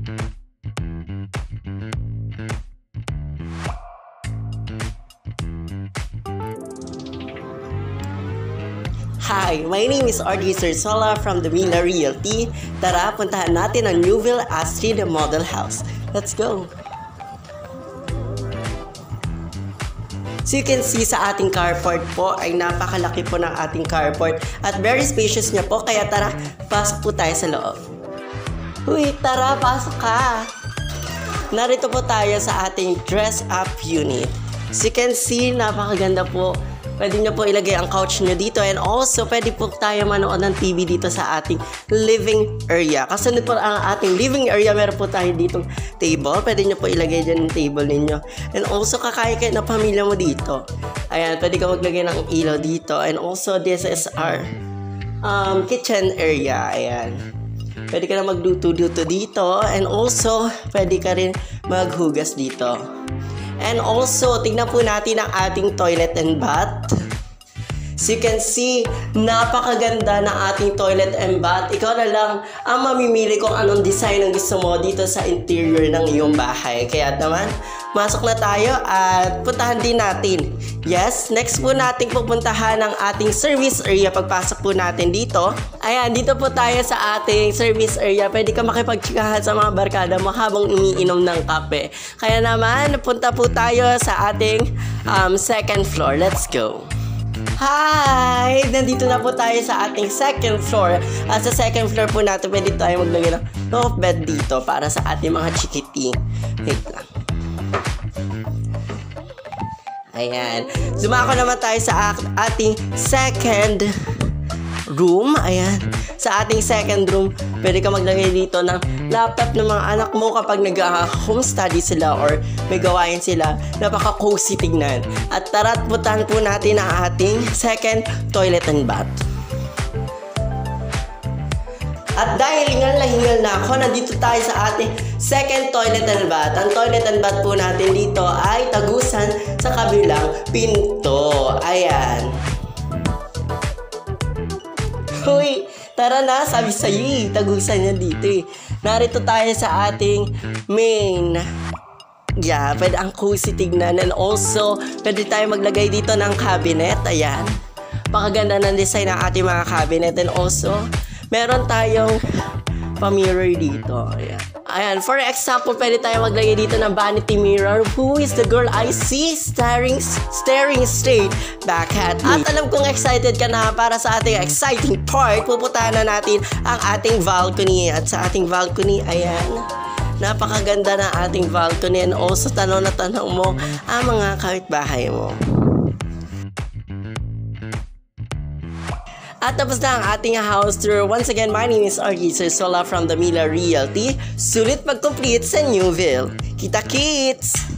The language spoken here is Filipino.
Hi, my name is RJ Sersola from the Mila Realty. Tara, puntahan natin ang Newville Astrid Model House. Let's go! So you can see sa ating carport po ay napakalaki po ng ating carport at very spacious niya po. Kaya tara, pasok po tayo sa loob. Uy, tara, pasok ka! Narito po tayo sa ating dress-up unit. So you can see, napakaganda po. Pwede nyo po ilagay ang couch nyo dito and also pwede po tayo manood ng TV dito sa ating living area. Kasunod po ang ating living area, meron po tayo ditong table. Pwede nyo po ilagay dyan yung table ninyo. And also kakain kayo na pamilya mo dito. Ayan, pwede ka maglagay ng ilaw dito. And also this is our kitchen area. Ayan. Pwede ka na magluto-luto dito. And also pwede ka rin maghugas dito. And also, tignan po natin ang ating toilet and bath. So you can see, napakaganda ng ating toilet and bath. Ikaw na lang ang mamimili kung anong design ang gusto mo dito sa interior ng iyong bahay. Kaya naman, masok na tayo at puntahan din natin. Yes, next po natin pupuntahan ang ating service area. Pagpasok po natin dito, ayan, dito po tayo sa ating service area. Pwede ka makipagtsikahan sa mga barkada mo habang umiinom ng kape. Kaya naman, punta po tayo sa ating second floor. Let's go! Hi! Nandito na po tayo sa ating second floor. At sa second floor po natin, pwede tayo maglagay ng soft bed dito para sa ating mga chikiting. Wait lang. Ayan. Dumako naman tayo sa ating second room. Ayan. Sa ating second room, pwede ka maglagay dito ng laptop ng mga anak mo kapag nag-home study sila or may gawain sila. Napaka-cozy tignan. At tara't putan po natin ang ating second toilet and bath. At dahil hingal na ako, nandito tayo sa ating second toilet and bath. Ang toilet and bath po natin dito ay tagusan sa kabilang pinto. Ayan. Uy, tara na, sabi sa'yo tagusan niya dito eh. Narito tayo sa ating main. Yeah, pwede ang cozy tignan. And also, pwede tayo maglagay dito ng cabinet. Ayan. Pakaganda ng design ng ating mga cabinet. And also, meron tayong pa-mirror dito. Ayan. Ayan. For example, pwede tayo maglagay dito ng vanity mirror. Who is the girl I see staring straight back at me? At alam kong excited ka na para sa ating exciting part. Pupuntahan na natin ang ating balcony. At sa ating balcony, ayan. Napakaganda na ating balcony. And also, tanong na tanong mo ang mga kapitbahay mo. At tapos na ang ating house tour. Once again, my name is RJ Sersola from the Mila Realty. Sulit mag-complete sa Newville. Kita-kits!